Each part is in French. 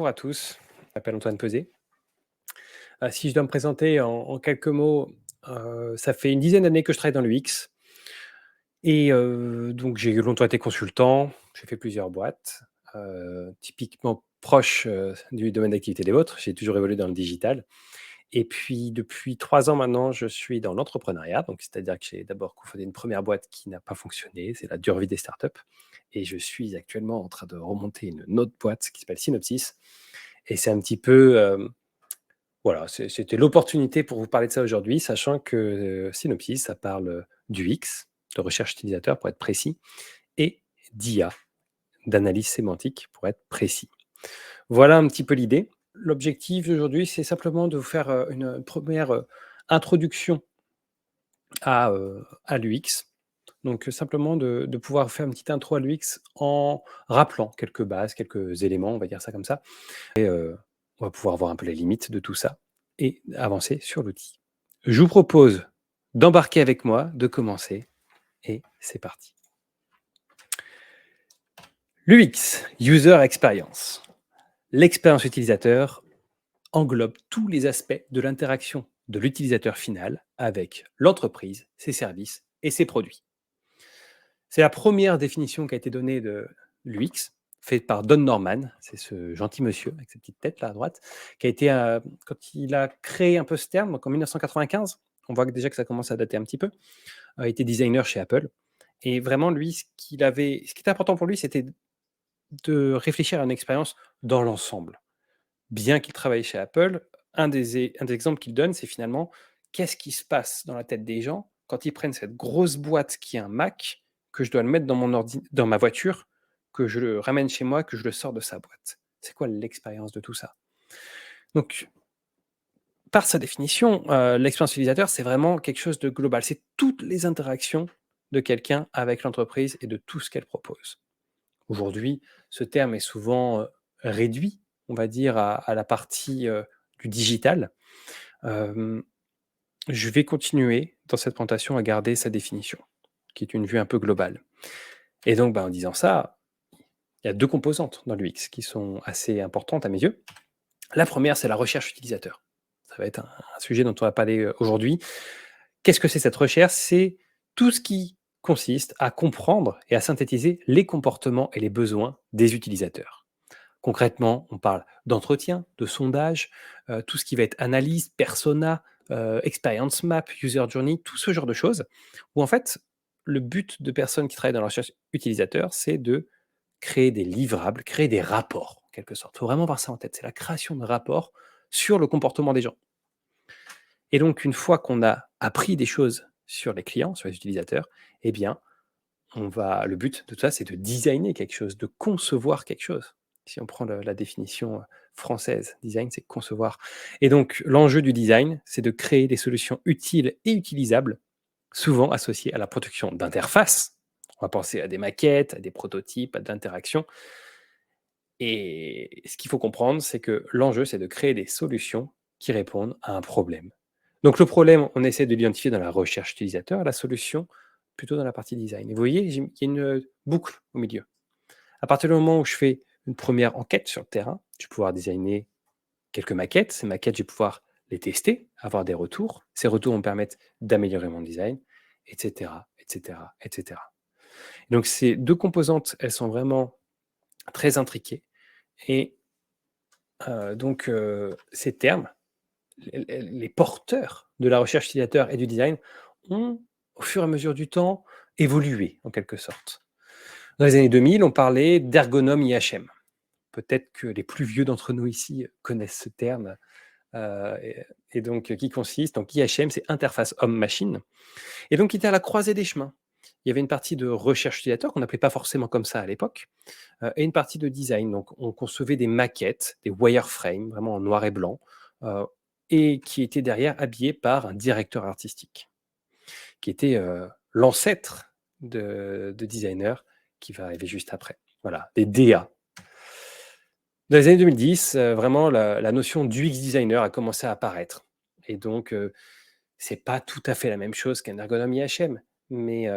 Bonjour à tous, je m'appelle Antoine Peuzet. Si je dois me présenter en quelques mots, ça fait une dizaine d'années que je travaille dans l'UX et donc j'ai longtemps été consultant, j'ai fait plusieurs boîtes, typiquement proches, du domaine d'activité des vôtres. J'ai toujours évolué dans le digital et puis depuis 3 ans maintenant, je suis dans l'entrepreneuriat, donc c'est-à-dire que j'ai d'abord cofondé une première boîte qui n'a pas fonctionné, c'est la dure vie des startups et je suis actuellement en train de remonter une autre boîte qui s'appelle Synopsys et c'est un petit peu, voilà, c'était l'opportunité pour vous parler de ça aujourd'hui, sachant que, Synopsys, ça parle, d'UX, de recherche utilisateur pour être précis, et d'IA, d'analyse sémantique pour être précis. Voilà un petit peu l'idée. L'objectif d'aujourd'hui, c'est simplement de vous faire, une première introduction à l'UX. Donc, simplement de pouvoir faire une petite intro à l'UX en rappelant quelques bases, quelques éléments, on va dire ça comme ça. On va pouvoir voir un peu les limites de tout ça et avancer sur l'outil. Je vous propose d'embarquer avec moi, de commencer et c'est parti. L'UX, User Experience. L'expérience utilisateur englobe tous les aspects de l'interaction de l'utilisateur final avec l'entreprise, ses services et ses produits. C'est la première définition qui a été donnée de l'UX, faite par Don Norman, c'est ce gentil monsieur avec sa petite tête là à droite, qui a été, quand il a créé un peu ce terme, donc en 1995, on voit que déjà que ça commence à dater un petit peu, il était designer chez Apple et vraiment lui, ce qui était important pour lui, c'était de réfléchir à une expérience dans l'ensemble. Bien qu'il travaille chez Apple, un des exemples qu'il donne, c'est finalement qu'est-ce qui se passe dans la tête des gens quand ils prennent cette grosse boîte qui est un Mac, que je dois le mettre dans ma voiture, que je le ramène chez moi, que je le sors de sa boîte. C'est quoi l'expérience de tout ça? Donc, par sa définition, l'expérience utilisateur, c'est vraiment quelque chose de global. C'est toutes les interactions de quelqu'un avec l'entreprise et de tout ce qu'elle propose. Aujourd'hui, ce terme est souvent, réduit, on va dire, à la partie, du digital. Hem, je vais continuer dans cette présentation à garder sa définition, qui est une vue un peu globale et donc, en disant ça, il y a 2 composantes dans l'UX qui sont assez importantes à mes yeux. La première, c'est la recherche utilisateur. Ça va être un sujet dont on va parler, aujourd'hui. Qu'est-ce que c'est cette recherche? C'est tout ce qui consiste à comprendre et à synthétiser les comportements et les besoins des utilisateurs. Concrètement, on parle d'entretien, de sondage, tout ce qui va être analyse, persona, experience map, user journey, tout ce genre de choses, où en fait, le but de personnes qui travaillent dans la recherche utilisateur, c'est de créer des livrables, créer des rapports, en quelque sorte. Il faut vraiment avoir ça en tête, c'est la création de rapports sur le comportement des gens. Et donc une fois qu'on a appris des choses sur les clients, sur les utilisateurs, eh bien, le but de tout ça, c'est de designer quelque chose, de concevoir quelque chose. Si on prend la définition française, design, c'est concevoir. Et donc, l'enjeu du design, c'est de créer des solutions utiles et utilisables, souvent associées à la production d'interfaces. On va penser à des maquettes, à des prototypes, à de l'interaction. Et ce qu'il faut comprendre, c'est que l'enjeu, c'est de créer des solutions qui répondent à un problème. Donc le problème, on essaie de l'identifier dans la recherche utilisateur, la solution plutôt dans la partie design. Et vous voyez, il y a une boucle au milieu. À partir du moment où je fais une première enquête sur le terrain, je vais pouvoir designer quelques maquettes. Ces maquettes, je vais pouvoir les tester, avoir des retours. Ces retours vont me permettre d'améliorer mon design, etc., etc., etc. Donc ces deux composantes, elles sont vraiment très intriquées. Et ces termes, les porteurs de la recherche utilisateur et du design ont, au fur et à mesure du temps, évolué en quelque sorte. Dans les années 2000, on parlait d'ergonome IHM. Peut-être que les plus vieux d'entre nous ici connaissent ce terme, et donc qui consiste, donc IHM, c'est interface homme-machine, et donc qui était à la croisée des chemins. Il y avait une partie de recherche utilisateur qu'on n'appelait pas forcément comme ça à l'époque, et une partie de design. Donc, on concevait des maquettes, des wireframes, vraiment en noir et blanc, euh, et qui étaient derrière habillés par un directeur artistique, qui était l'ancêtre de designer qui va arriver juste après. Voilà, des DA. Dans les années 2010, vraiment, la notion d'UX designer a commencé à apparaître. Et donc, c'est pas tout à fait la même chose qu'un ergonome IHM, mais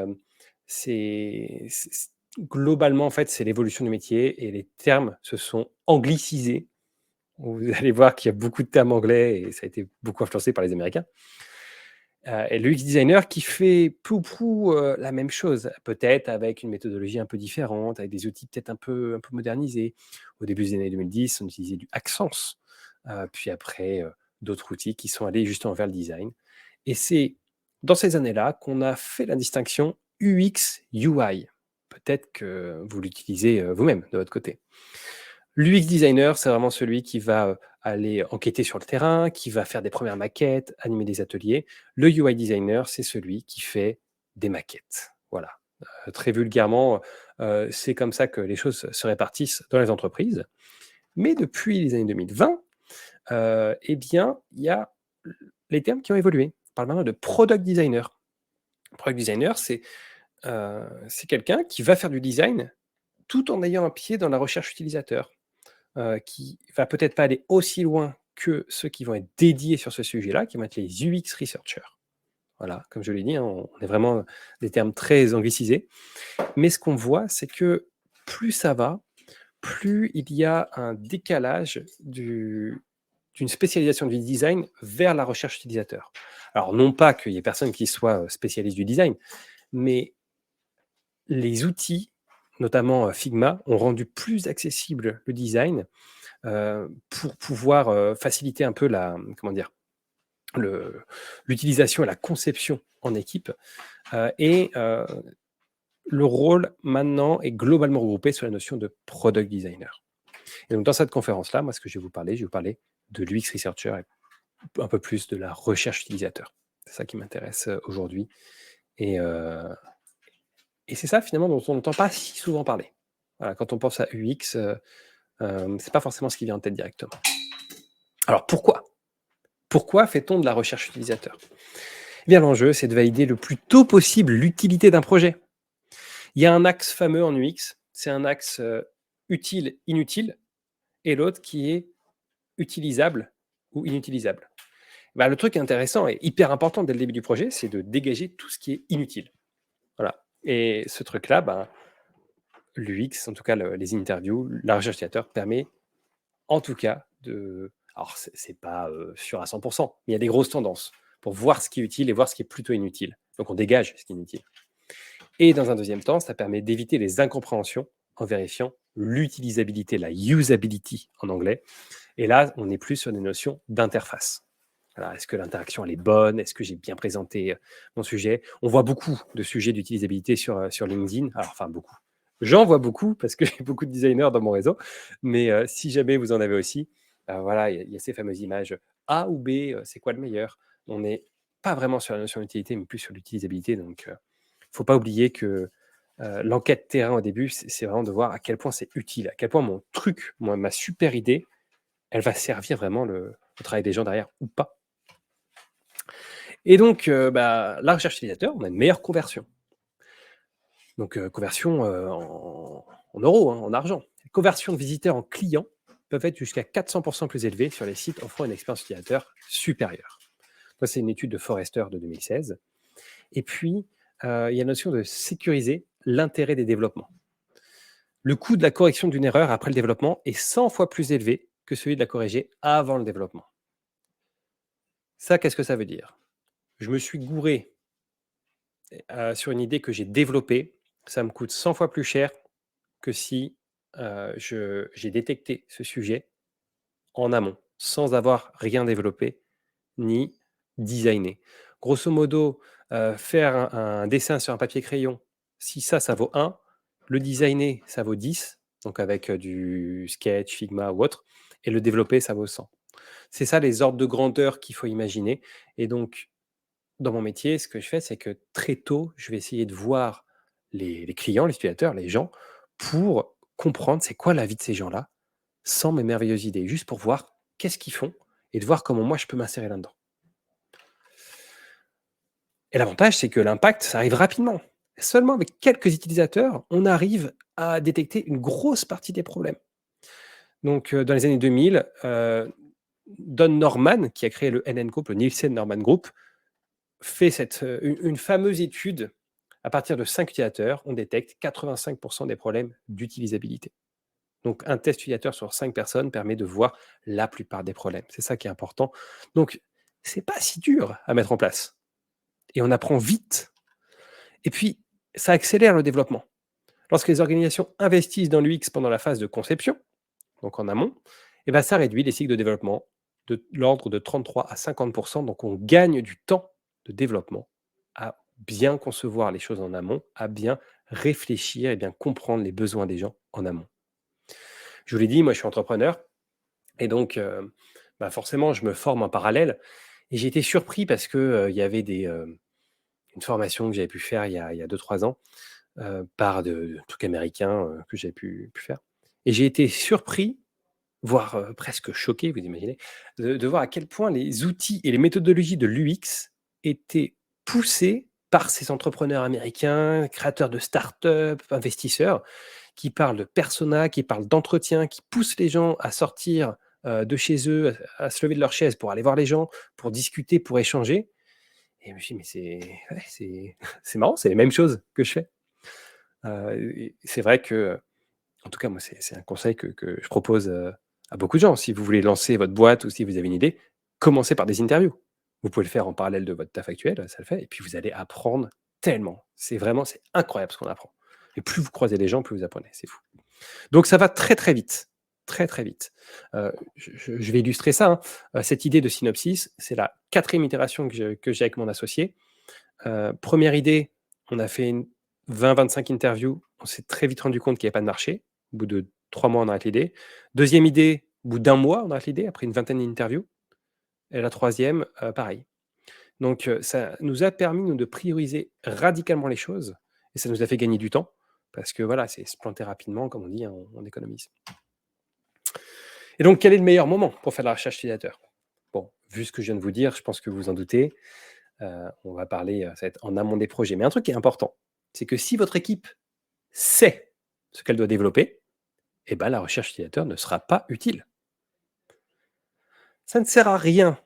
globalement, en fait, c'est l'évolution du métier et les termes se sont anglicisés vous allez voir qu'il y a beaucoup de termes anglais et ça a été beaucoup influencé par les Américains. Et le UX designer qui fait peu ou prou la même chose, peut-être avec une méthodologie un peu différente, avec des outils peut-être un peu modernisés. Au début des années 2010, on utilisait du Access, puis après, d'autres outils qui sont allés justement vers le design. Et c'est dans ces années-là qu'on a fait la distinction UX/UI. Peut-être que vous l'utilisez, vous-même de votre côté. L'UX designer, c'est vraiment celui qui va, aller enquêter sur le terrain, qui va faire des premières maquettes, animer des ateliers. Le UI designer, c'est celui qui fait des maquettes. Voilà, très vulgairement, c'est comme ça que les choses se répartissent dans les entreprises. Mais depuis les années 2020, eh bien, il y a les termes qui ont évolué. On parle maintenant de product designer. Product designer, c'est quelqu'un qui va faire du design tout en ayant un pied dans la recherche utilisateur. Qui va peut-être pas aller aussi loin que ceux qui vont être dédiés sur ce sujet-là, qui vont être les UX researchers. Voilà, comme je l'ai dit, hein, on est vraiment des termes très anglicisés. Mais ce qu'on voit, c'est que plus ça va, plus il y a un décalage d'une spécialisation du design vers la recherche utilisateur. Alors, non pas qu'il y ait personne qui soit spécialiste du design, mais les outils, notamment Figma, ont rendu plus accessible le design pour pouvoir faciliter un peu comment dire, l'utilisation et la conception en équipe. Et le rôle maintenant est globalement regroupé sur la notion de product designer. Et donc dans cette conférence-là, moi ce que je vais vous parler de l'UX researcher et un peu plus de la recherche utilisateur. C'est ça qui m'intéresse aujourd'hui. Et, euh, et c'est ça finalement dont on n'entend pas si souvent parler. Voilà, quand on pense à UX, c'est pas forcément ce qui vient en tête directement. Alors pourquoi Pourquoi fait-on de la recherche utilisateur? Eh bien, l'enjeu, c'est de valider le plus tôt possible l'utilité d'un projet. Il y a un axe fameux en UX, c'est un axe utile-inutile, et l'autre qui est utilisable ou inutilisable. Bah, le truc intéressant et hyper important dès le début du projet, c'est de dégager tout ce qui est inutile. Voilà. Et ce truc-là, ben, l'UX, en tout cas les interviews, la recherche utilisateur permet en tout cas de... Alors, c'est pas sûr à 100%, mais il y a des grosses tendances pour voir ce qui est utile et voir ce qui est plutôt inutile. Donc, on dégage ce qui est inutile. Et dans un deuxième temps, ça permet d'éviter les incompréhensions en vérifiant l'utilisabilité, la usability en anglais. Et là, on n'est plus sur des notions d'interface. Voilà, est-ce que l'interaction elle est bonne? Est-ce que j'ai bien présenté mon sujet? On voit beaucoup de sujets d'utilisabilité sur LinkedIn. Alors, enfin, beaucoup. J'en vois beaucoup parce que j'ai beaucoup de designers dans mon réseau. Mais si jamais vous en avez aussi, voilà, il y a ces fameuses images A ou B, c'est quoi le meilleur? On n'est pas vraiment sur la notion d'utilité, mais plus sur l'utilisabilité. Donc, il ne faut pas oublier que l'enquête terrain au début, c'est vraiment de voir à quel point c'est utile, à quel point mon truc, ma super idée, elle va servir vraiment le travail des gens derrière ou pas. Et donc, la recherche utilisateur, on a une meilleure conversion. Donc, conversion en euros, hein, en argent. Les conversions de visiteurs en clients peuvent être jusqu'à 400% plus élevées sur les sites offrant une expérience utilisateur supérieure. Ça, c'est une étude de Forrester de 2016. Et puis, il y a la notion de sécuriser l'intérêt des développements. Le coût de la correction d'une erreur après le développement est 100 fois plus élevé que celui de la corriger avant le développement. Ça, qu'est-ce que ça veut dire? Je me suis gouré sur une idée que j'ai développée, ça me coûte 100 fois plus cher que si j'ai détecté ce sujet en amont, sans avoir rien développé ni designé. Grosso modo, faire un dessin sur un papier crayon, si ça vaut 1, le designer, ça vaut 10, donc avec du Sketch, Figma ou autre, et le développer, ça vaut 100. C'est ça les ordres de grandeur qu'il faut imaginer. Et donc, dans mon métier, ce que je fais, c'est que très tôt, je vais essayer de voir les clients, les utilisateurs, les gens, pour comprendre c'est quoi la vie de ces gens-là, sans mes merveilleuses idées, juste pour voir qu'est-ce qu'ils font et de voir comment moi je peux m'insérer là-dedans. Et l'avantage, c'est que l'impact, ça arrive rapidement. Seulement avec quelques utilisateurs, on arrive à détecter une grosse partie des problèmes. Donc, dans les années 2000, Don Norman, qui a créé le NN Group, le Nielsen Norman Group, fait une fameuse étude. À partir de 5 utilisateurs, on détecte 85% des problèmes d'utilisabilité. Donc, un test utilisateur sur 5 personnes permet de voir la plupart des problèmes. C'est ça qui est important. Donc, c'est pas si dur à mettre en place et on apprend vite. Et puis, ça accélère le développement. Lorsque les organisations investissent dans l'UX pendant la phase de conception, donc en amont, eh ben, ça réduit les cycles de développement de l'ordre de 33 à 50%. Donc, on gagne du temps de développement à bien concevoir les choses en amont, à bien réfléchir et bien comprendre les besoins des gens en amont. Je vous l'ai dit, moi, je suis entrepreneur et donc, bah, forcément, je me forme en parallèle et j'ai été surpris parce que, il y avait une formation que j'avais pu faire il y a 2-3 ans, par de trucs américains, que j'avais pu faire et j'ai été surpris, voire, presque choqué, vous imaginez, de voir à quel point les outils et les méthodologies de l'UX étaient poussés par ces entrepreneurs américains, créateurs de start-up, investisseurs, qui parlent de persona, qui parlent d'entretien, qui poussent les gens à sortir, de chez eux, à se lever de leur chaise pour aller voir les gens, pour discuter, pour échanger et je me suis dit: «Mais c'est ouais, c'est c'est marrant, c'est les mêmes choses que je fais». Et c'est vrai que, en tout cas, moi, c'est un conseil que je propose, à beaucoup de gens. Si vous voulez lancer votre boîte ou si vous avez une idée, commencez par des interviews. Vous pouvez le faire en parallèle de votre taf actuel, ça le fait et puis vous allez apprendre tellement. C'est incroyable ce qu'on apprend et plus vous croisez les gens, plus vous apprenez, c'est fou. Donc ça va très, très vite, très, très vite. Je vais illustrer ça, hein. Cette idée de synopsis, c'est la 4e itération que j'ai avec mon associé. 1re idée, on a fait une 20-25 interviews. On s'est très vite rendu compte qu'il y avait pas de marché. Au bout de 3 mois, on arrête l'idée. 2e idée, au bout d'1 mois, on arrête l'idée après une vingtaine d'interviews et la 3e, pareil. Donc, ça nous a permis, nous, de prioriser radicalement les choses et ça nous a fait gagner du temps parce que voilà, c'est se planter rapidement, comme on dit, hein, on économise. Et donc, quel est le meilleur moment pour faire de la recherche utilisateur? Bon, vu ce que je viens de vous dire, je pense que vous vous en doutez. On va parler, ça va être en amont des projets. Mais un truc qui est important, c'est que si votre équipe sait ce qu'elle doit développer, eh ben, la recherche utilisateur ne sera pas utile. Ça ne sert à rien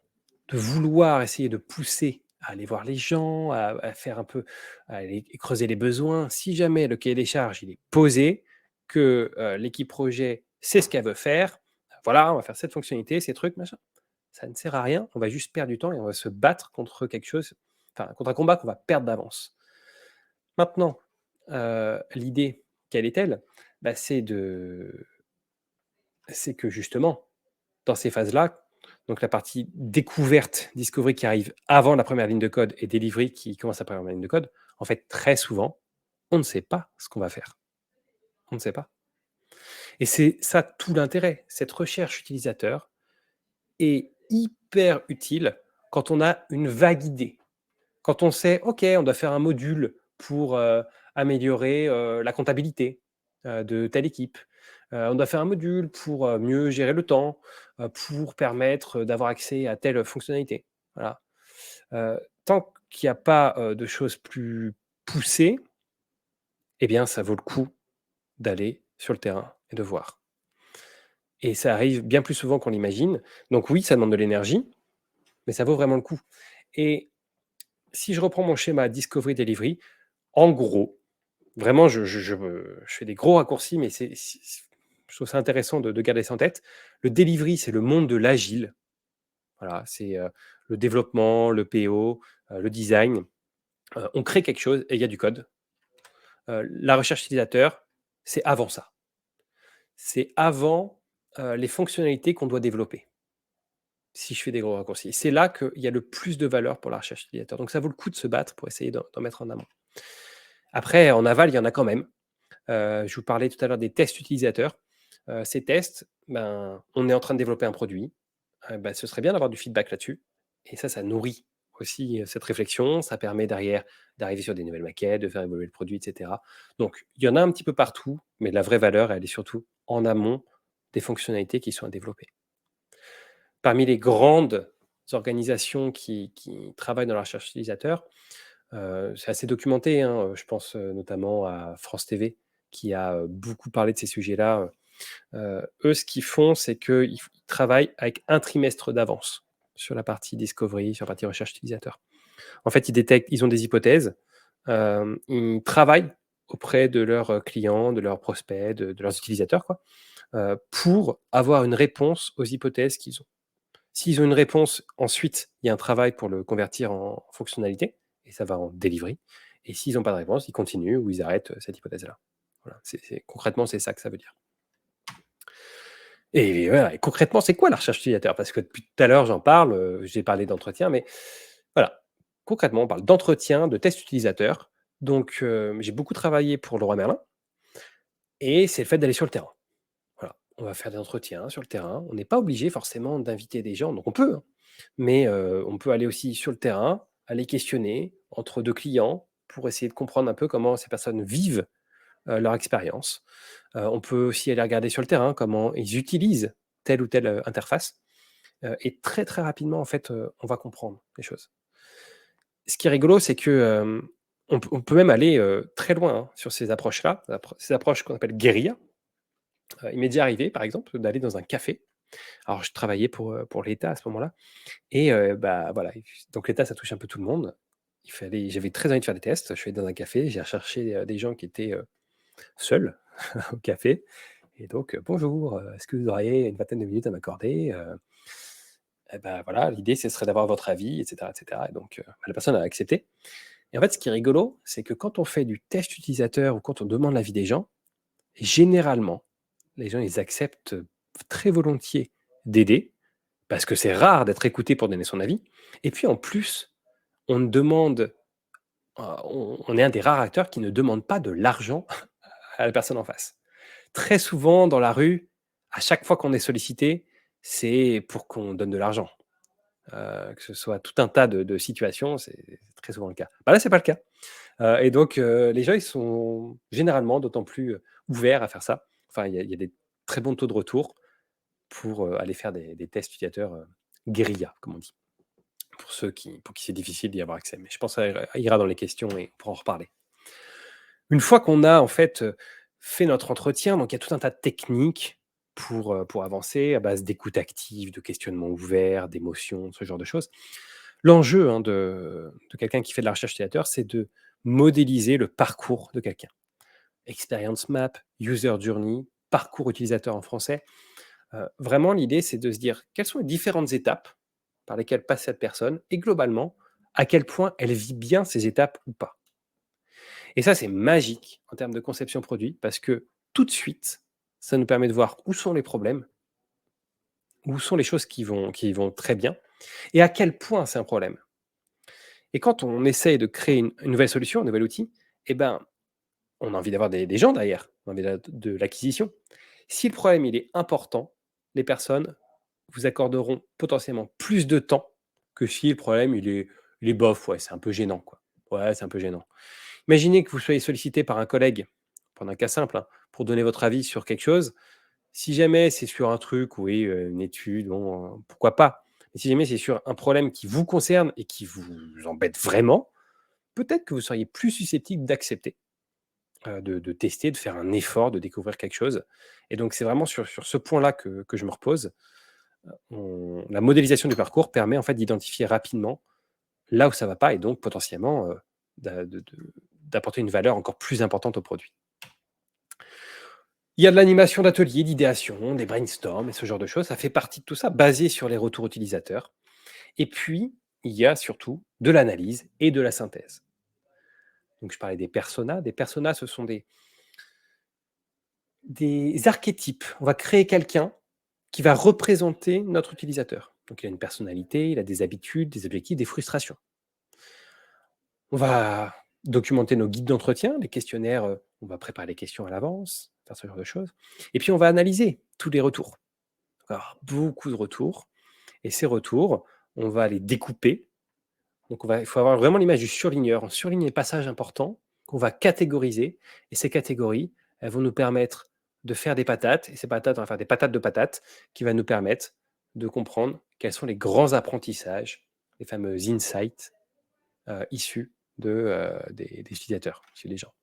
de vouloir essayer de pousser à aller voir les gens, à faire un peu, à aller creuser les besoins. Si jamais le cahier des charges, il est posé, que, l'équipe projet sait ce qu'elle veut faire, voilà, on va faire cette fonctionnalité, ces trucs, machin. Ça ne sert à rien, on va juste perdre du temps et on va se battre contre quelque chose, enfin, contre un combat qu'on va perdre d'avance. Maintenant, l'idée, quelle est-elle? Bah, c'est que justement, dans ces phases-là, donc la partie découverte, discovery qui arrive avant la première ligne de code et delivery qui commence après la première ligne de code, en fait, très souvent, on ne sait pas ce qu'on va faire. On ne sait pas et c'est ça tout l'intérêt. Cette recherche utilisateur est hyper utile quand on a une vague idée. Quand on sait: «OK, on doit faire un module pour, améliorer, la comptabilité, de telle équipe. On doit faire un module pour, mieux gérer le temps, pour permettre, d'avoir accès à telle fonctionnalité». Voilà. Tant qu'il y a pas, de choses plus poussées, eh bien, ça vaut le coup d'aller sur le terrain et de voir et ça arrive bien plus souvent qu'on l'imagine. Donc oui, ça demande de l'énergie, mais ça vaut vraiment le coup et si je reprends mon schéma discovery delivery, en gros, vraiment je fais des gros raccourcis, mais je trouve ça intéressant de garder ça en tête. Le delivery, c'est le monde de l'agile. Voilà, c'est, le développement, le PO, le design. On crée quelque chose et il y a du code. La recherche utilisateur, c'est avant ça. C'est avant, les fonctionnalités qu'on doit développer, si je fais des gros raccourcis. C'est là qu'il y a le plus de valeur pour la recherche utilisateur. Donc ça vaut le coup de se battre pour essayer d'en mettre en amont. Après, en aval, il y en a quand même. Je vous parlais tout à l'heure des tests utilisateurs. Ces tests, ben, on est en train de développer un produit. Bah, ce serait bien d'avoir du feedback là-dessus et ça nourrit aussi, cette réflexion. Ça permet derrière d'arriver sur des nouvelles maquettes, de faire évoluer le produit et cetera. Donc il y en a un petit peu partout, mais la vraie valeur, elle est surtout en amont des fonctionnalités qui sont à développer. Parmi les grandes organisations qui travaillent dans la recherche utilisateur, c'est assez documenté, hein, je pense, notamment à France TV qui a, beaucoup parlé de ces sujets-là. Eux, ce qu'ils font, c'est qu'ils travaillent avec un trimestre d'avance sur la partie discovery, sur la partie recherche utilisateur. En fait, ils ont des hypothèses, ils travaillent auprès de leurs, clients, de leurs prospects, de leurs utilisateurs, quoi, pour avoir une réponse aux hypothèses qu'ils ont. S'ils ont une réponse, ensuite, il y a un travail pour le convertir en fonctionnalité et ça va en delivery. Et s'ils n'ont pas de réponse, ils continuent ou ils arrêtent cette hypothèse-là. Voilà, concrètement, c'est ça que ça veut dire. Et voilà, et concrètement, c'est quoi la recherche utilisateur? Parce que depuis tout à l'heure, j'en parle, j'ai parlé d'entretien, mais voilà. Concrètement, on parle d'entretien, de test utilisateur. Donc, j'ai beaucoup travaillé pour Leroy Merlin et c'est le fait d'aller sur le terrain. Voilà, on va faire des entretiens sur le terrain. On n'est pas obligé forcément d'inviter des gens, donc on peut, hein, mais on peut aller aussi sur le terrain, aller questionner entre 2 clients pour essayer de comprendre un peu comment ces personnes vivent, leur expérience. On peut aussi aller regarder sur le terrain comment ils utilisent telle ou telle, interface, et très, très rapidement, en fait, on va comprendre les choses. Ce qui est rigolo, c'est que, on peut même aller, très loin, hein, sur ces approches-là, ces approches qu'on appelle guérilla. Il m'est déjà arrivé, par exemple, d'aller dans un café. Alors je travaillais pour l'État à ce moment-là et bah, voilà, donc l'État, ça touche un peu tout le monde. J'avais très envie de faire des tests. Je suis allé dans un café, j'ai recherché, des gens qui étaient, seuls au café et donc «Bonjour, est-ce que vous auriez une vingtaine de minutes à m'accorder?» Et bah, voilà, l'idée, ce serait d'avoir votre avis et cetera et donc bah, la personne a accepté et en fait, ce qui est rigolo, c'est que quand on fait du test utilisateur ou quand on demande l'avis des gens, généralement, les gens, ils acceptent très volontiers d'aider, parce que c'est rare d'être écouté pour donner son avis. Et puis en plus, on demande, on est un des rares acteurs qui ne demande pas de l'argent à la personne en face. Très souvent, dans la rue, à chaque fois qu'on est sollicité, c'est pour qu'on donne de l'argent. Que ce soit tout un tas de situations, c'est très souvent le cas. Bah là, c'est pas le cas. Et donc, les gens, ils sont généralement d'autant plus ouverts à faire ça. Enfin, il y a des très bons taux de retour pour aller faire des tests utilisateurs guérilla, comme on dit, pour qui c'est difficile d'y avoir accès. Mais je pense que ça ira dans les questions et on pourra en reparler. Une fois qu'on a en fait fait notre entretien, donc il y a tout un tas de techniques pour avancer à base d'écoute active, de questionnement ouvert, d'émotions, ce genre de choses. L'enjeu hein, de quelqu'un qui fait de la recherche utilisateur, c'est de modéliser le parcours de quelqu'un. Experience map, user journey, parcours utilisateur en français. Vraiment, l'idée, c'est de se dire quelles sont les différentes étapes par lesquelles passe cette personne et globalement, à quel point elle vit bien ces étapes ou pas. Et ça, c'est magique en termes de conception produit parce que tout de suite, ça nous permet de voir où sont les problèmes, où sont les choses qui vont très bien et à quel point c'est un problème. Et quand on essaye de créer une nouvelle solution, un nouvel outil, eh ben, on a envie d'avoir des gens derrière, on a envie de l'acquisition. Si le problème il est important, les personnes vous accorderont potentiellement plus de temps que si le problème il est bof, ouais, c'est un peu gênant, quoi. Ouais, c'est un peu gênant. Imaginez que vous soyez sollicité par un collègue, prendre un cas simple, hein, pour donner votre avis sur quelque chose. Si jamais c'est sur un truc, oui, une étude, bon, pourquoi pas. Mais si jamais c'est sur un problème qui vous concerne et qui vous embête vraiment, peut-être que vous seriez plus susceptible d'accepter, de tester, de faire un effort, de découvrir quelque chose. Et donc c'est vraiment sur ce point-là que je me repose. La modélisation du parcours permet en fait d'identifier rapidement là où ça ne va pas et donc potentiellement d'apporter une valeur encore plus importante au produit. Il y a de l'animation d'ateliers, d'idéation, des brainstorms et ce genre de choses. Ça fait partie de tout ça, basé sur les retours utilisateurs. Et puis, il y a surtout de l'analyse et de la synthèse. Donc, je parlais des personas. Des personas, ce sont des archétypes. On va créer quelqu'un qui va représenter notre utilisateur. Donc, il a une personnalité, il a des habitudes, des objectifs, des frustrations. On va documenter nos guides d'entretien, les questionnaires, on va préparer les questions à l'avance, faire ce genre de choses. Et puis, on va analyser tous les retours. Alors, beaucoup de retours. Et ces retours, on va les découper. Donc, il faut avoir vraiment l'image du surligneur. On surligne les passages importants qu'on va catégoriser. Et ces catégories, elles vont nous permettre de faire des patates. Et ces patates, on va faire des patates de patates qui va nous permettre de comprendre quels sont les grands apprentissages, les fameux insights issus des utilisateurs, chez les gens.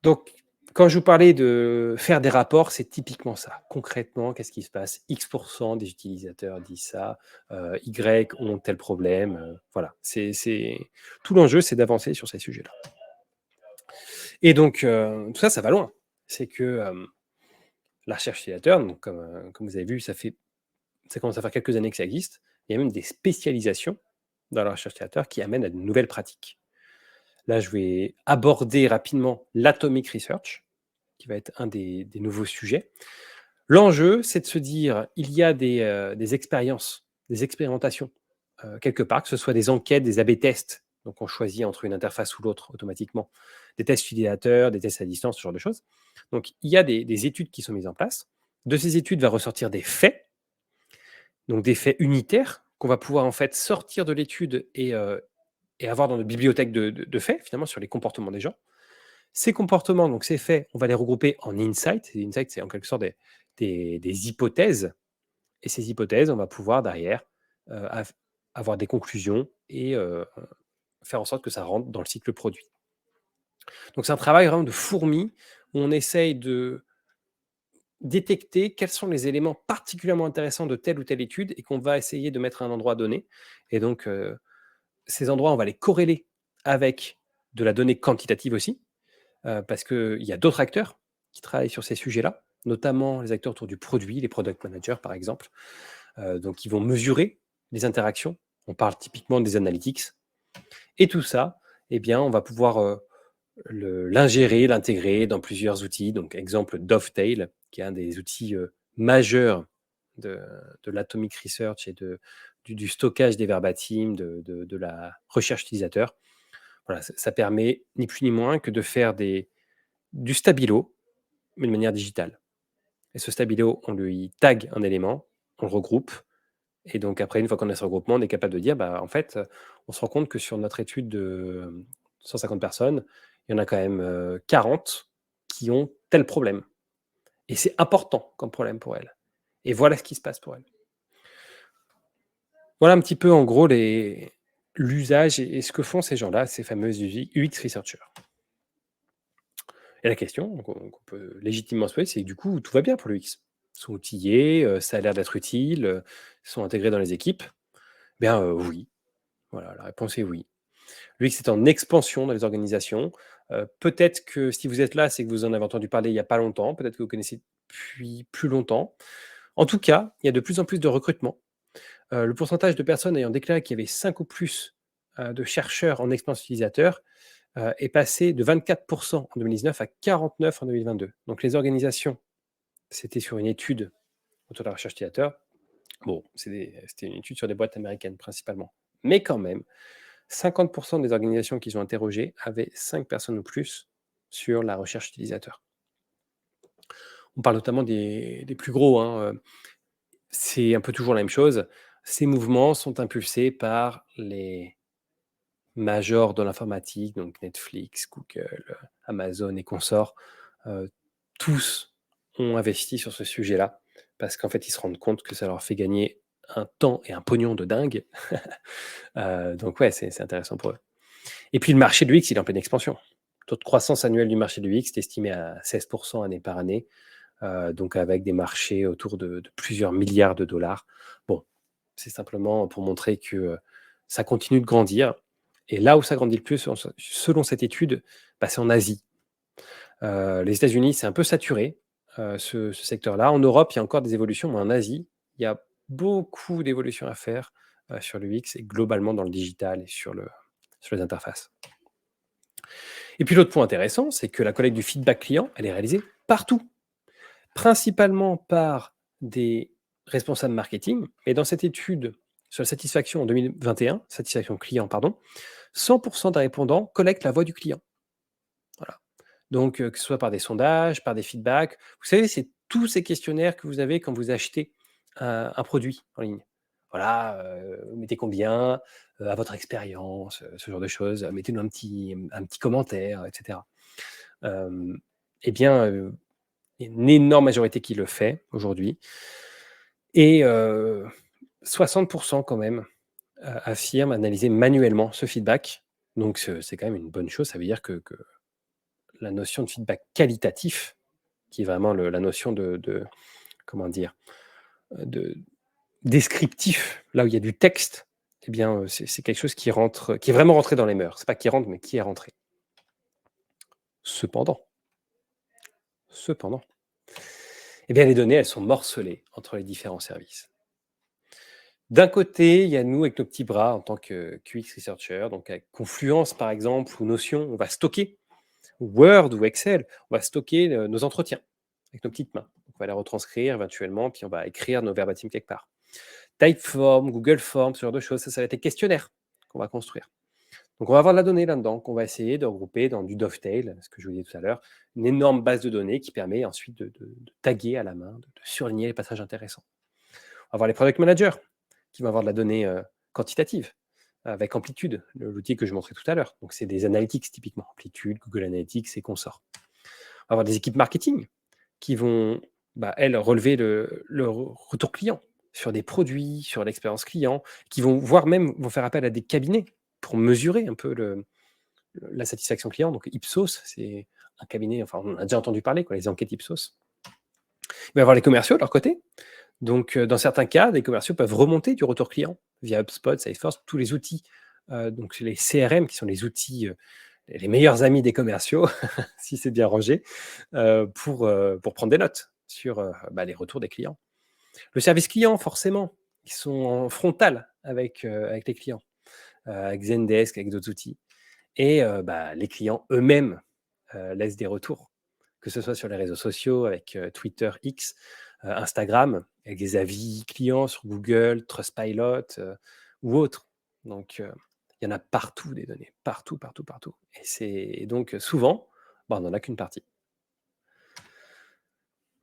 Donc, quand je vous parlais de faire des rapports, c'est typiquement ça. Concrètement, qu'est-ce qui se passe? X% des utilisateurs disent ça, Y ont tel problème. Voilà, tout l'enjeu, c'est d'avancer sur ces sujets-là. Et donc, tout ça, ça va loin. C'est que la recherche utilisateur, donc comme vous avez vu, ça commence à faire quelques années que ça existe. Il y a même des spécialisations dans la recherche utilisateur qui amènent à de nouvelles pratiques. Là, je vais aborder rapidement l'atomic research, qui va être un des nouveaux sujets. L'enjeu, c'est de se dire, il y a des expériences, des expérimentations, quelque part, que ce soit des enquêtes, des A/B tests, donc on choisit entre une interface ou l'autre automatiquement, des tests utilisateurs, des tests à distance, ce genre de choses. Donc il y a des études qui sont mises en place. De ces études va ressortir des faits, donc des faits unitaires qu'on va pouvoir en fait sortir de l'étude et avoir dans notre bibliothèque de faits, finalement, sur les comportements des gens. Ces comportements, donc ces faits, on va les regrouper en insights. Les insights, c'est en quelque sorte des hypothèses. Et ces hypothèses, on va pouvoir derrière avoir des conclusions et faire en sorte que ça rentre dans le cycle produit. Donc c'est un travail vraiment de fourmi où on essaye de détecter quels sont les éléments particulièrement intéressants de telle ou telle étude et qu'on va essayer de mettre à un endroit donné. Et donc ces endroits, on va les corréler avec de la donnée quantitative aussi, parce qu'il y a d'autres acteurs qui travaillent sur ces sujets-là, notamment les acteurs autour du produit, les product managers par exemple, donc ils vont mesurer les interactions. On parle typiquement des analytics. Et tout ça, eh bien, on va pouvoir l'ingérer, l'intégrer dans plusieurs outils. Donc, exemple Dovetail, qui est un des outils majeurs de, de l'atomic research et du stockage des verbatims, de la recherche utilisateur. Voilà, ça permet ni plus ni moins que de faire du stabilo, mais de manière digitale. Et ce stabilo, on lui tag un élément, on le regroupe, et donc après, une fois qu'on a ce regroupement, on est capable de dire, bah, en fait, on se rend compte que sur notre étude de 150 personnes, il y en a quand même 40 qui ont tel problème. Et c'est important comme problème pour elles. Et voilà ce qui se passe pour elles. Voilà un petit peu en gros l'usage et ce que font ces gens-là, ces fameux UX researchers. Et la question qu'on peut légitimement se poser, c'est que du coup, tout va bien pour l'UX. Ils sont outillés, ça a l'air d'être utile, ils sont intégrés dans les équipes. Bien oui. Voilà, la réponse est oui. L'UX est en expansion dans les organisations. Peut-être que si vous êtes là, c'est que vous en avez entendu parler il n'y a pas longtemps. Peut-être que vous connaissez depuis plus longtemps. En tout cas, il y a de plus en plus de recrutement. Le pourcentage de personnes ayant déclaré qu'il y avait 5 ou plus de chercheurs en expérience utilisateur est passé de 24% en 2019 à 49% en 2022. Donc les organisations, c'était sur une étude autour de la recherche utilisateur. Bon, c'était une étude sur des boîtes américaines principalement. Mais quand même, 50% des organisations qu'ils ont interrogées avaient 5 personnes ou plus sur la recherche utilisateur. On parle notamment des plus gros, hein, c'est un peu toujours la même chose. Ces mouvements sont impulsés par les majors de l'informatique, donc Netflix, Google, Amazon et consorts. Tous ont investi sur ce sujet-là parce qu'en fait, ils se rendent compte que ça leur fait gagner un temps et un pognon de dingue. Donc ouais, c'est intéressant pour eux. Et puis le marché de l'UX, il est en pleine expansion. Le taux de croissance annuelle du marché de l'UX est estimé à 16% année par année, donc avec des marchés autour de plusieurs milliards de dollars. Bon, c'est simplement pour montrer que ça continue de grandir. Et là où ça grandit le plus, selon cette étude, bah, c'est en Asie. Les États-Unis, c'est un peu saturé, ce secteur-là. En Europe, il y a encore des évolutions, mais en Asie, il y a beaucoup d'évolutions à faire sur l'UX et globalement dans le digital et sur les interfaces. Et puis l'autre point intéressant, c'est que la collecte du feedback client, elle est réalisée partout, principalement par des responsables marketing. Et dans cette étude sur la satisfaction en 2021, satisfaction client, pardon, 100% des répondants collectent la voix du client. Voilà. Donc, que ce soit par des sondages, par des feedbacks. Vous savez, c'est tous ces questionnaires que vous avez quand vous achetez un produit en ligne. Voilà, vous mettez combien, à votre expérience, ce genre de choses. Mettez-nous un petit commentaire, etc. Eh bien, il y a une énorme majorité qui le fait aujourd'hui. Et 60% quand même affirment analyser manuellement ce feedback. Donc, c'est quand même une bonne chose. Ça veut dire que la notion de feedback qualitatif, qui est vraiment la notion comment dire, de descriptif, là où il y a du texte, eh bien, c'est quelque chose qui rentre, qui est vraiment rentré dans les mœurs. C'est pas qui rentre, mais qui est rentré. Cependant, Eh bien, les données, elles sont morcelées entre les différents services. D'un côté, il y a nous avec nos petits bras en tant que QX researcher, donc avec Confluence par exemple ou Notion, on va stocker, ou Word ou Excel, on va stocker nos entretiens avec nos petites mains. Donc, on va les retranscrire éventuellement, puis on va écrire nos verbatim quelque part. Typeform, Google Forms, ce genre de choses, ça va être des questionnaires qu'on va construire. Donc on va avoir de la donnée là-dedans qu'on va essayer de regrouper dans du Dovetail, ce que je vous disais tout à l'heure, une énorme base de données qui permet ensuite de taguer à la main, de surligner les passages intéressants. On va avoir les product managers qui vont avoir de la donnée quantitative avec Amplitude, l'outil que je montrais tout à l'heure. Donc c'est des analytics typiquement, Amplitude, Google Analytics et consorts. On va avoir des équipes marketing qui vont, elles, relever le retour client sur des produits, sur l'expérience client, qui vont voire même vont faire appel à des cabinets pour mesurer un peu la satisfaction client. Donc Ipsos, c'est un cabinet, enfin on a déjà entendu parler, quoi, les enquêtes Ipsos. Il va y avoir les commerciaux de leur côté. Donc dans certains cas, des commerciaux peuvent remonter du retour client via HubSpot, Salesforce, tous les outils. Donc les CRM qui sont les outils, les meilleurs amis des commerciaux, si c'est bien rangé, pour prendre des notes sur les retours des clients. Le service client, forcément, ils sont en frontal avec les clients, avec Zendesk, avec d'autres outils. Et les clients eux-mêmes laissent des retours, que ce soit sur les réseaux sociaux, avec Twitter, X, Instagram, avec des avis clients sur Google, Trustpilot ou autres. Donc, il y en a partout des données, partout, partout, partout. Et donc, souvent, on n'en a qu'une partie.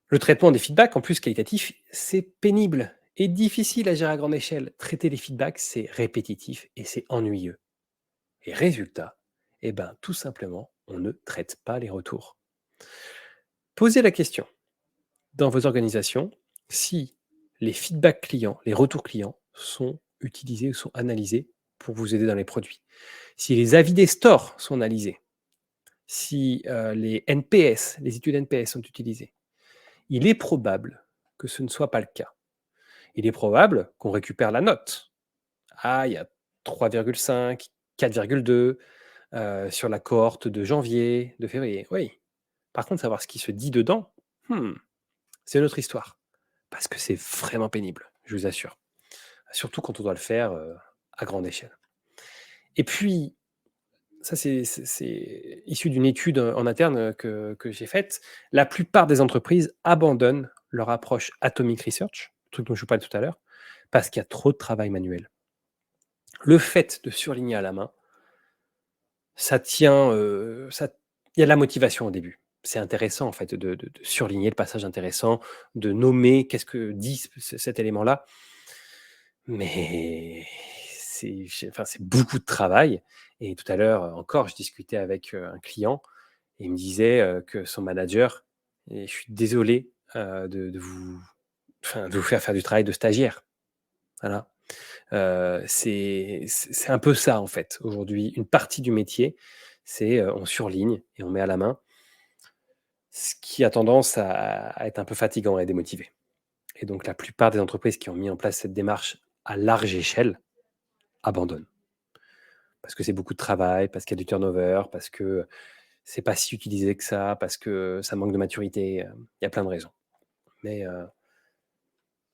Le traitement des feedbacks, en plus qualitatif, c'est pénible et difficile à gérer à grande échelle. Traiter les feedbacks, c'est répétitif et c'est ennuyeux. Et résultat, tout simplement, on ne traite pas les retours. Posez la question dans vos organisations si les feedbacks clients, les retours clients sont utilisés ou sont analysés pour vous aider dans les produits. Si les avis des stores sont analysés, si les NPS, les études NPS sont utilisées, il est probable que ce ne soit pas le cas. Il est probable qu'on récupère la note. Ah, il y a 3,5, 4,2 sur la cohorte de janvier, de février. Oui. Par contre, savoir ce qui se dit dedans, c'est une autre histoire. Parce que c'est vraiment pénible, je vous assure. Surtout quand on doit le faire à grande échelle. Et puis, ça c'est issu d'une étude en interne que j'ai faite. La plupart des entreprises abandonnent leur approche Atomic Research, truc dont je vous parlais tout à l'heure, parce qu'il y a trop de travail manuel. Le fait de surligner à la main, ça tient, il y a de la motivation au début. C'est intéressant en fait de surligner le passage intéressant, de nommer qu'est-ce que dit cet élément-là. Mais c'est beaucoup de travail et tout à l'heure, encore, je discutais avec, un client et il me disait, que son manager et je suis désolé, de vous faire du travail de stagiaire. Voilà. C'est un peu ça, en fait, aujourd'hui. Une partie du métier, c'est, on surligne et on met à la main, ce qui a tendance à être un peu fatigant et démotivé. Et donc la plupart des entreprises qui ont mis en place cette démarche à large échelle abandonnent. Parce que c'est beaucoup de travail, parce qu'il y a du turnover, parce que c'est pas si utilisé que ça, parce que ça manque de maturité, il y a plein de raisons. Mais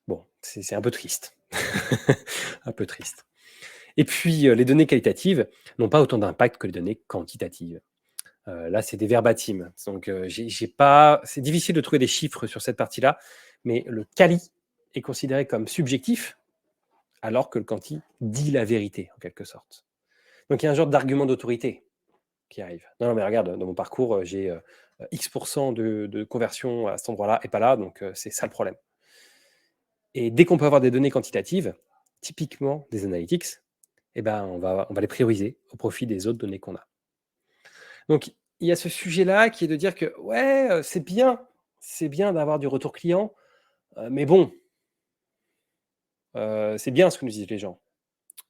bon, c'est un peu triste. Un peu triste. Et puis, les données qualitatives n'ont pas autant d'impact que les données quantitatives. Là, c'est des verbatim. Donc, j'ai pas c'est difficile de trouver des chiffres sur cette partie-là, mais le quali est considéré comme subjectif, alors que le quanti dit la vérité, en quelque sorte. Donc il y a un genre d'argument d'autorité qui arrive. Non, non, mais regarde, dans mon parcours, j'ai X de conversion à cet endroit-là et pas là, donc c'est ça le problème. Et dès qu'on peut avoir des données quantitatives, typiquement des analytics, on va les prioriser au profit des autres données qu'on a. Donc il y a ce sujet-là qui est de dire que ouais, c'est bien d'avoir du retour client, mais bon, c'est bien ce que nous disent les gens.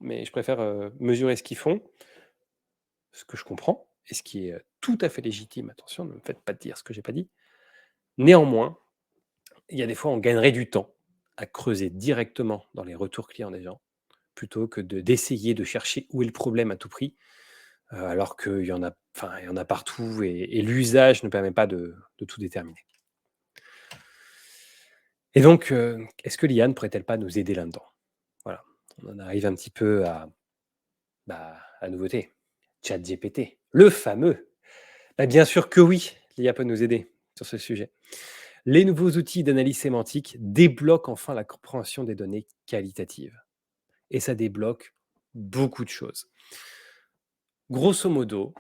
Mais je préfère mesurer ce qu'ils font, ce que je comprends, et ce qui est tout à fait légitime. Attention, ne me faites pas dire ce que j'ai pas dit. Néanmoins, il y a des fois, on gagnerait du temps à creuser directement dans les retours clients des gens, plutôt que d'essayer de chercher où est le problème à tout prix, alors qu'il y en a, enfin, il y en a partout et l'usage ne permet pas de tout déterminer. Et donc, est-ce que l'IA ne pourrait-elle pas nous aider là-dedans? Voilà, on en arrive un petit peu à la nouveauté. ChatGPT, le fameux. Bah, bien sûr que oui, l'IA peut nous aider sur ce sujet. Les nouveaux outils d'analyse sémantique débloquent enfin la compréhension des données qualitatives. Et ça débloque beaucoup de choses. Grosso modo,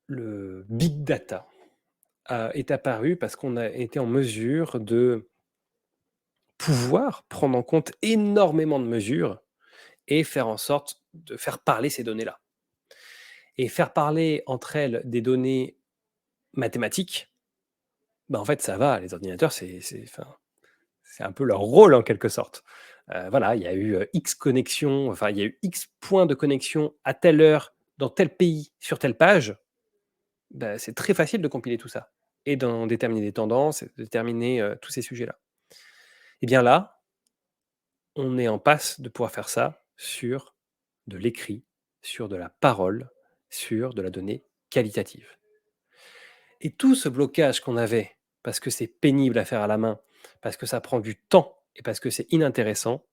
le big data est apparu parce qu'on a été en mesure de pouvoir prendre en compte énormément de mesures et faire en sorte de faire parler ces données-là. Et faire parler entre elles des données mathématiques, bah, en fait, ça va. Les ordinateurs, c'est un peu leur rôle en quelque sorte. Voilà, il y a eu X connexions, enfin, il y a eu X points de connexion à telle heure, dans tel pays, sur telle page. Bah, c'est très facile de compiler tout ça et d'en déterminer des tendances et de déterminer tous ces sujets-là. Et bien là, on est en passe de pouvoir faire ça sur de l'écrit, sur de la parole, sur de la donnée qualitative. Et tout ce blocage qu'on avait, parce que c'est pénible à faire à la main, parce que ça prend du temps et parce que c'est inintéressant,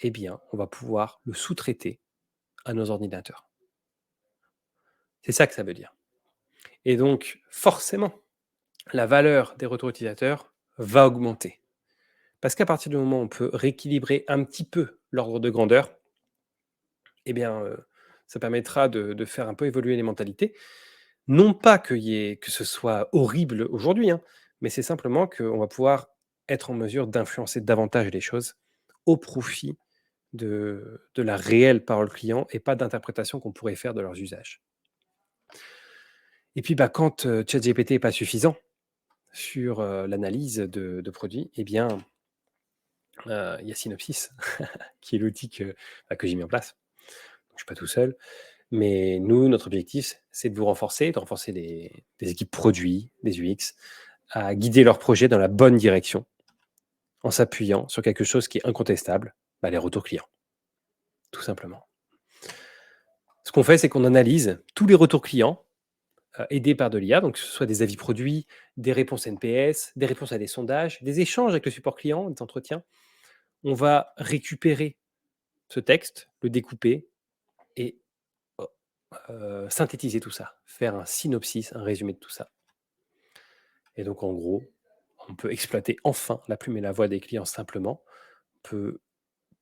eh bien, on va pouvoir le sous-traiter à nos ordinateurs. C'est ça que ça veut dire. Et donc, forcément, la valeur des retours utilisateurs va augmenter. Parce qu'à partir du moment où on peut rééquilibrer un petit peu l'ordre de grandeur, eh bien, ça permettra de faire un peu évoluer les mentalités. Non pas que ce soit horrible aujourd'hui, hein, mais c'est simplement qu'on va pouvoir être en mesure d'influencer davantage les choses au profit de la réelle parole client et pas d'interprétation qu'on pourrait faire de leurs usages. Et puis, bah, quand, ChatGPT est pas suffisant sur, l'analyse de produits, eh bien, il y a Synopsys qui est l'outil que j'ai mis en place. Je suis pas tout seul, mais nous, notre objectif, c'est de renforcer les équipes produits, des UX, à guider leurs projets dans la bonne direction, en s'appuyant sur quelque chose qui est incontestable, bah, les retours clients, tout simplement. Ce qu'on fait, c'est qu'on analyse tous les retours clients, aidés par de l'IA, donc que ce soit des avis produits, des réponses NPS, des réponses à des sondages, des échanges avec le support client, des entretiens. On va récupérer ce texte, le découper et synthétiser tout ça, faire un synopsis, un résumé de tout ça. Et donc, en gros, on peut exploiter enfin la plume et la voix des clients simplement. On peut,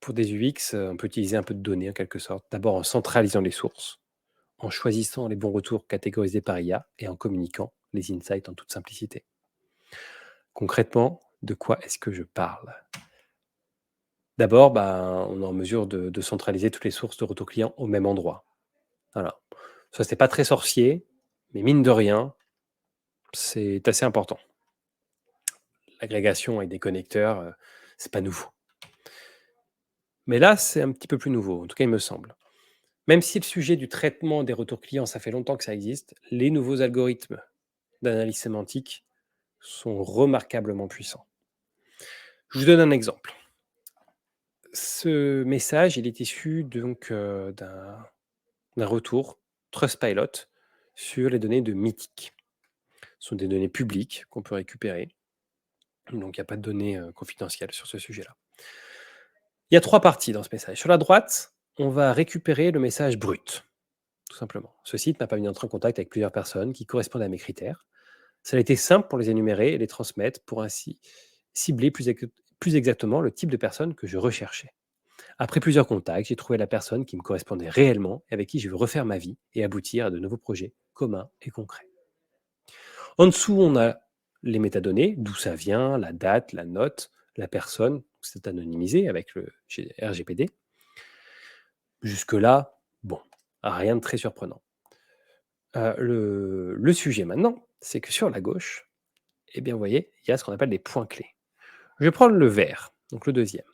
pour des UX, on peut utiliser un peu de données en quelque sorte. D'abord en centralisant les sources, en choisissant les bons retours catégorisés par IA et en communiquant les insights en toute simplicité. Concrètement, de quoi est-ce que je parle? D'abord, ben, on est en mesure de centraliser toutes les sources de retours clients au même endroit. Voilà. Ça, c'est pas très sorcier, mais mine de rien, c'est assez important. L'agrégation avec des connecteurs, c'est pas nouveau. Mais là, c'est un petit peu plus nouveau, en tout cas, il me semble. Même si le sujet du traitement des retours clients, ça fait longtemps que ça existe, les nouveaux algorithmes d'analyse sémantique sont remarquablement puissants. Je vous donne un exemple. Ce message, il est issu donc d'un retour Trustpilot sur les données de Mythic. Ce sont des données publiques qu'on peut récupérer. Donc, il n'y a pas de données confidentielles sur ce sujet-là. Il y a 3 parties dans ce message. Sur la droite, on va récupérer le message brut, tout simplement. Ce site m'a permis d'entrer en contact avec plusieurs personnes qui correspondent à mes critères. Ça a été simple pour les énumérer et les transmettre pour ainsi cibler plus exactement le type de personne que je recherchais. Après plusieurs contacts, j'ai trouvé la personne qui me correspondait réellement et avec qui je veux refaire ma vie et aboutir à de nouveaux projets communs et concrets. En dessous, on a les métadonnées, d'où ça vient, la date, la note, la personne, c'est anonymisé avec le RGPD. Jusque-là, bon, rien de très surprenant. Le sujet maintenant, c'est que sur la gauche, eh bien, vous voyez, il y a ce qu'on appelle des points clés. Je vais prendre le vert, donc le deuxième.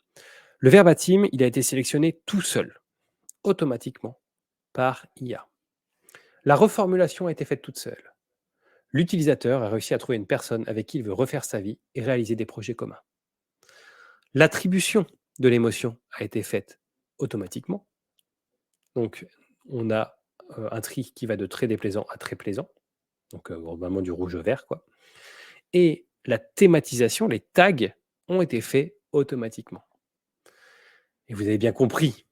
Le verbatim, il a été sélectionné tout seul, automatiquement, par IA. La reformulation a été faite toute seule. L'utilisateur a réussi à trouver une personne avec qui il veut refaire sa vie et réaliser des projets communs. L'attribution de l'émotion a été faite automatiquement. Donc, on a un tri qui va de très déplaisant à très plaisant. Donc, globalement du rouge au vert, quoi. Et la thématisation, les tags ont été faits automatiquement. Et vous avez bien compris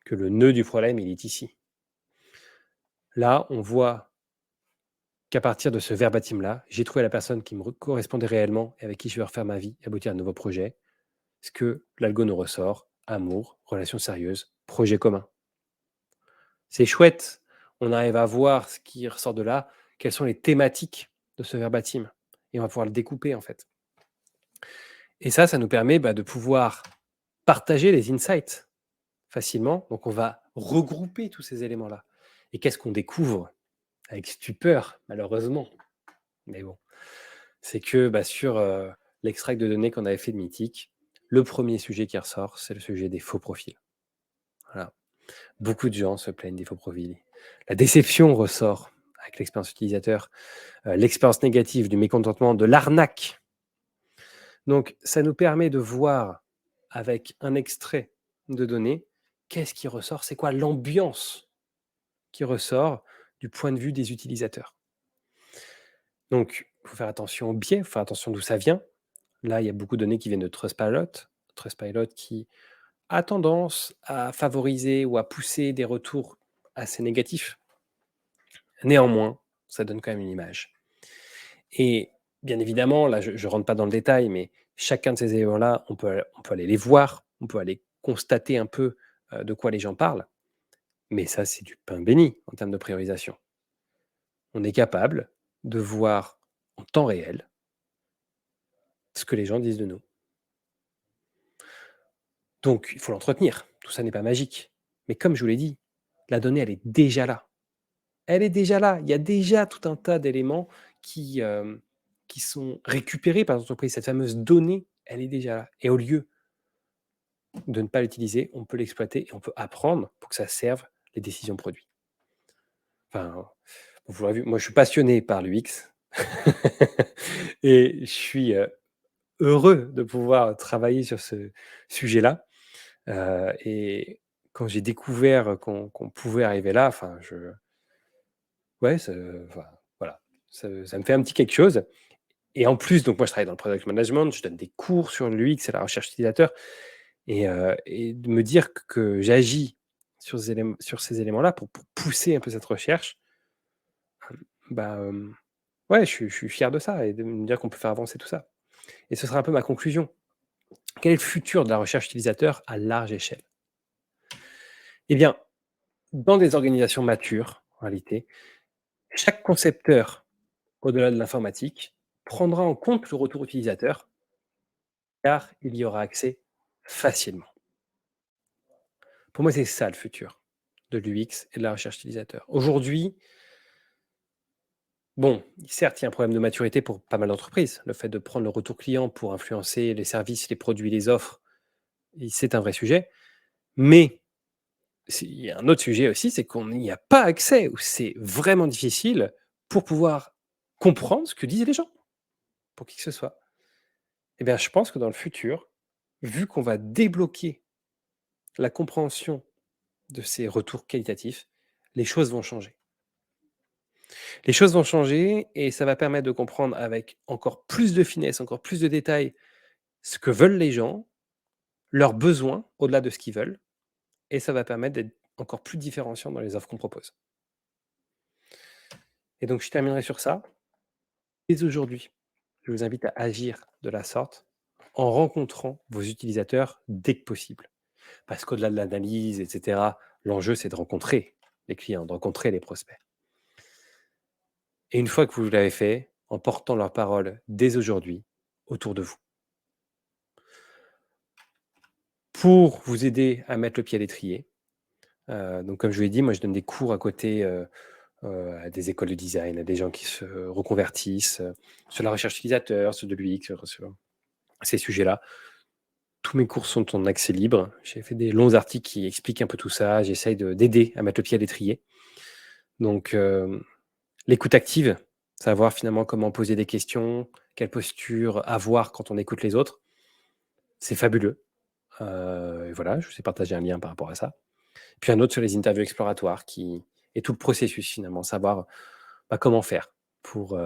que le nœud du problème, il est ici. Là, on voit qu'à partir de ce verbatim-là, j'ai trouvé la personne qui me correspondait réellement et avec qui je vais refaire ma vie, aboutir à un nouveau projet. Ce que l'algo nous ressort, amour, relation sérieuse, projet commun. C'est chouette, on arrive à voir ce qui ressort de là, quelles sont les thématiques de ce verbatim. Et on va pouvoir le découper en fait. Et ça nous permet de pouvoir partager les insights facilement. Donc on va regrouper tous ces éléments-là. Et qu'est-ce qu'on découvre avec stupeur, malheureusement. Mais bon, c'est que sur l'extract de données qu'on avait fait de Mythique, le premier sujet qui ressort, c'est le sujet des faux profils. Voilà. Beaucoup de gens se plaignent des faux profils. La déception ressort avec l'expérience utilisateur, l'expérience négative, du mécontentement, de l'arnaque. Donc, ça nous permet de voir avec un extrait de données, qu'est-ce qui ressort, c'est quoi l'ambiance qui ressort du point de vue des utilisateurs. Donc, il faut faire attention au biais, il faut faire attention d'où ça vient. Là, il y a beaucoup de données qui viennent de Trustpilot. Trustpilot qui a tendance à favoriser ou à pousser des retours assez négatifs. Néanmoins, ça donne quand même une image. Et bien évidemment, là, je ne rentre pas dans le détail, mais chacun de ces éléments-là, on peut aller les voir, on peut aller constater un peu de quoi les gens parlent. Mais ça, c'est du pain béni en termes de priorisation. On est capable de voir en temps réel ce que les gens disent de nous. Donc, il faut l'entretenir. Tout ça n'est pas magique. Mais comme je vous l'ai dit, la donnée, elle est déjà là. Elle est déjà là. Il y a déjà tout un tas d'éléments qui sont récupérés par l'entreprise. Cette fameuse donnée, elle est déjà là. Et au lieu de ne pas l'utiliser, on peut l'exploiter et on peut apprendre pour que ça serve les décisions produits. Enfin, vous l'avez vu, moi je suis passionné par l'UX et je suis heureux de pouvoir travailler sur ce sujet-là. Et quand j'ai découvert qu'on pouvait arriver là, ouais, voilà, ça me fait un petit quelque chose. Et en plus, donc moi je travaille dans le product management, je donne des cours sur l'UX et la recherche utilisateur. Et de me dire que j'agis sur ces éléments-là pour pousser un peu cette recherche, bah, ouais, je suis fier de ça et de me dire qu'on peut faire avancer tout ça. Et ce sera un peu ma conclusion. Quel est le futur de la recherche utilisateur à large échelle? Eh bien, dans des organisations matures, en réalité, chaque concepteur, au-delà de l'informatique, prendra en compte le retour utilisateur, car il y aura accès facilement. Pour moi, c'est ça le futur de l'UX et de la recherche utilisateur. Aujourd'hui, bon, certes, il y a un problème de maturité pour pas mal d'entreprises. Le fait de prendre le retour client pour influencer les services, les produits, les offres, et c'est un vrai sujet. Mais il y a un autre sujet aussi, c'est qu'on n'y a pas accès, ou c'est vraiment difficile pour pouvoir comprendre ce que disent les gens, pour qui que ce soit. Eh bien, je pense que dans le futur, vu qu'on va débloquer la compréhension de ces retours qualitatifs, les choses vont changer. Les choses vont changer et ça va permettre de comprendre avec encore plus de finesse, encore plus de détails, ce que veulent les gens, leurs besoins au-delà de ce qu'ils veulent, et ça va permettre d'être encore plus différenciant dans les offres qu'on propose. Et donc je terminerai sur ça. Dès aujourd'hui, je vous invite à agir de la sorte en rencontrant vos utilisateurs dès que possible. Parce qu'au-delà de l'analyse, etc., l'enjeu, c'est de rencontrer les clients, de rencontrer les prospects. Et une fois que vous l'avez fait, en portant leurs paroles dès aujourd'hui autour de vous. Pour vous aider à mettre le pied à l'étrier, donc comme je vous l'ai dit, moi je donne des cours à côté, à des écoles de design, à des gens qui se reconvertissent, sur la recherche utilisateur, sur de l'UX, sur ces sujets-là. Tous mes cours sont en accès libre. J'ai fait des longs articles qui expliquent un peu tout ça. J'essaye d'aider à mettre le pied à l'étrier. Donc, l'écoute active, savoir finalement comment poser des questions, quelle posture avoir quand on écoute les autres, c'est fabuleux. Et voilà, je vous ai partagé un lien par rapport à ça. Puis un autre sur les interviews exploratoires et tout le processus finalement, savoir comment faire pour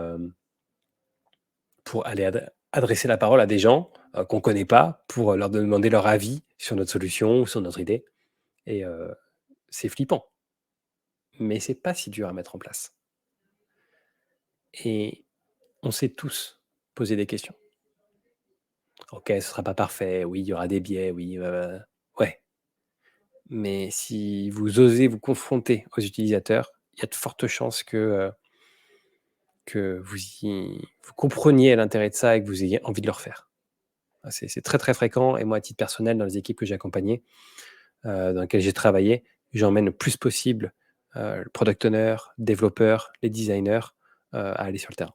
aller adresser la parole à des gens qu'on ne connaît pas pour leur demander leur avis sur notre solution ou sur notre idée. Et c'est flippant, mais c'est pas si dur à mettre en place. Et on sait tous poser des questions. OK, ce sera pas parfait, oui, il y aura des biais, oui, ouais. Mais si vous osez vous confronter aux utilisateurs, il y a de fortes chances que vous compreniez l'intérêt de ça et que vous ayez envie de le refaire. Ah, c'est très, très fréquent et moi, à titre personnel, dans les équipes que j'ai accompagnées, dans lesquelles j'ai travaillé, j'emmène le plus possible, le product owner, développeurs, les designers, à aller sur le terrain.